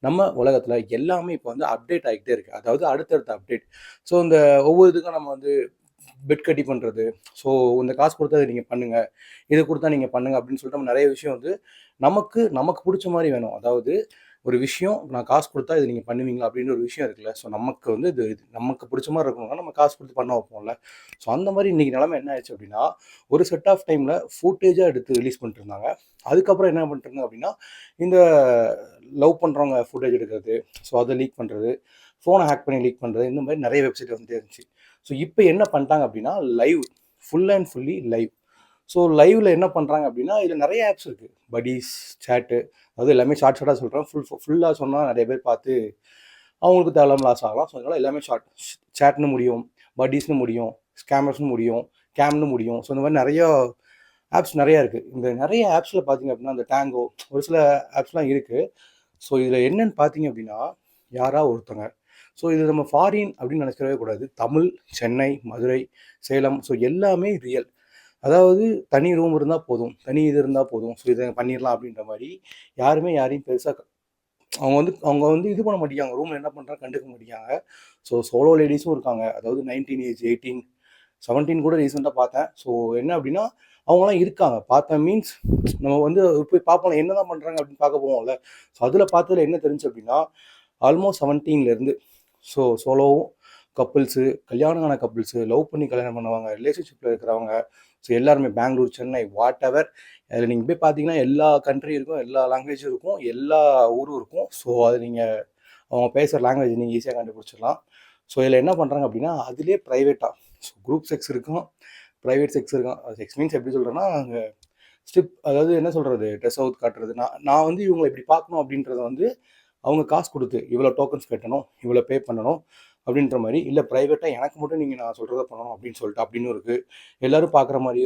நம்ம உலகத்தில் எல்லாமே இப்போ வந்து அப்டேட் ஆகிக்கிட்டே இருக்குது. அதாவது அடுத்தடுத்த அப்டேட். ஸோ இந்த ஒவ்வொரு இதுக்கும் நம்ம வந்து பெட் கட்டி பண்ணுறது. ஸோ இந்த காசு கொடுத்தா இதை நீங்கள் பண்ணுங்கள், இதை கொடுத்தா நீங்கள் பண்ணுங்கள் அப்படின்னு சொல்லிட்டு நம்ம நிறைய விஷயம் வந்து நமக்கு நமக்கு பிடிச்ச மாதிரி வேணும். அதாவது ஒரு விஷயம் நான் காசு கொடுத்தா இது நீங்கள் பண்ணுவீங்களா அப்படின்னு ஒரு விஷயம் இருக்குல்ல. ஸோ நமக்கு வந்து இது நமக்கு பிடிச்ச மாதிரி இருக்கணும்னா நம்ம காசு கொடுத்து பண்ண வைப்போம்ல. ஸோ அந்த மாதிரி இன்றைக்கி நிலைமை என்ன ஆயிடுச்சு அப்படின்னா, ஒரு செட் ஆஃப் டைமில் ஃபுட்டேஜாக எடுத்து ரிலீஸ் பண்ணிட்டு இருந்தாங்க. அதுக்கப்புறம் என்ன பண்ணிட்டுருங்க அப்படின்னா, இந்த லவ் பண்ணுறவங்க ஃபுட்டேஜ் எடுக்கிறது, ஸோ அதை லீக் பண்ணுறது, ஃபோனை ஹேக் பண்ணி லீக் பண்ணுறது, இந்த மாதிரி நிறைய வெப்சைட் வந்துட்டே இருந்துச்சு. ஸோ இப்போ என்ன பண்ணிட்டாங்க அப்படின்னா, live, full and fully live. So லைவில் என்ன பண்ணுறாங்க அப்படின்னா, இதில் நிறைய ஆப்ஸ் இருக்குது. படீஸ், சேட்டு, அதாவது எல்லாமே ஷார்ட்டாக சொல்கிறேன். ஃபுல்லாக சொன்னால் நிறைய பேர் பார்த்து அவங்களுக்கு தேவையில்லாமல் லாஸ் ஆகலாம். ஸோ அதனால் எல்லாமே சேட்னு முடியும், படீஸ்னு முடியும், ஸ்கேமர்ஸ்னு முடியும், கேம்னு முடியும். ஸோ இந்த மாதிரி நிறையா ஆப்ஸ் நிறையா இருக்குது. இந்த நிறைய ஆப்ஸில் பார்த்தீங்க அப்படின்னா, இந்த டேங்கோ ஒரு சில ஆப்ஸ்லாம் இருக்குது. ஸோ இதில் என்னென்னு பார்த்தீங்க அப்படின்னா, யாராக ஒருத்தங்க, ஸோ இது நம்ம ஃபாரின் அப்படின்னு நினைக்கவே கூடாது. தமிழ், சென்னை, மதுரை, சேலம், ஸோ எல்லாமே ரியல். அதாவது தனி ரூம் இருந்தால் போதும், தனி இது இருந்தால் போதும், ஸோ இதை பண்ணிடலாம் அப்படின்ற மாதிரி யாருமே யாரையும் பெருசாக அவங்க வந்து இது பண்ண மாட்டேங்காங்க. ரூமில் என்ன பண்ணுறாங்க கண்டுக்க மாட்டேங்காங்க. ஸோ சோலோ லேடிஸும் இருக்காங்க. அதாவது 19 ஏஜ், 18, 17 கூட ரீசெண்டாக பார்த்தேன். ஸோ என்ன அப்படின்னா அவங்களாம் இருக்காங்க. பார்த்தேன் மீன்ஸ் நம்ம வந்து போய் பார்ப்போம் என்ன தான் பண்ணுறாங்க அப்படின்னு பார்க்க போவோம்ல. ஸோ அதில் பார்த்ததில் என்ன தெரிஞ்சு அப்படின்னா, ஆல்மோஸ்ட் 17லேருந்து ஸோ சோலோவும், கப்புள்ஸு, கல்யாணம் ஆன கப்புள்ஸு, லவ் பண்ணி கல்யாணம் பண்ணுவாங்க, ரிலேஷன்ஷிப்பில் இருக்கிறவங்க, ஸோ எல்லாருமே பெங்களூர், சென்னை, வாட் எவர், அதில் நீங்கள் போய் பார்த்தீங்கன்னா எல்லா கண்ட்ரி இருக்கும், எல்லா லாங்குவேஜும் இருக்கும், எல்லா ஊரும் இருக்கும். ஸோ அது நீங்கள் அவங்க பேசுகிற லாங்குவேஜ் நீங்கள் ஈஸியாக கண்டுபிடிச்சிடலாம். ஸோ இதில் என்ன பண்ணுறாங்க அப்படின்னா, அதிலே ப்ரைவேட்டாக ஸோ குரூப் செக்ஸ் இருக்கும், ப்ரைவேட் செக்ஸ் இருக்கும். செக்ஸ் மீன்ஸ் எப்படி சொல்கிறேன்னா, அங்கே அதாவது என்ன சொல்கிறது, ட்ரெஸ் அவுட் காட்டுறது. நான் வந்து இவங்களை இப்படி பார்க்கணும் அப்படின்றத வந்து அவங்க காசு கொடுத்து இவ்வளோ டோக்கன்ஸ் கட்டணும், இவ்வளோ பே பண்ணணும் அப்படின்ற மாதிரி, இல்லை ப்ரைவேட்டாக எனக்கு மட்டும் நீங்கள் நான் சொல்கிறத பண்ணணும் அப்படின்னு சொல்லிட்டு அப்படின்னு இருக்குது. எல்லோரும் பார்க்குற மாதிரியே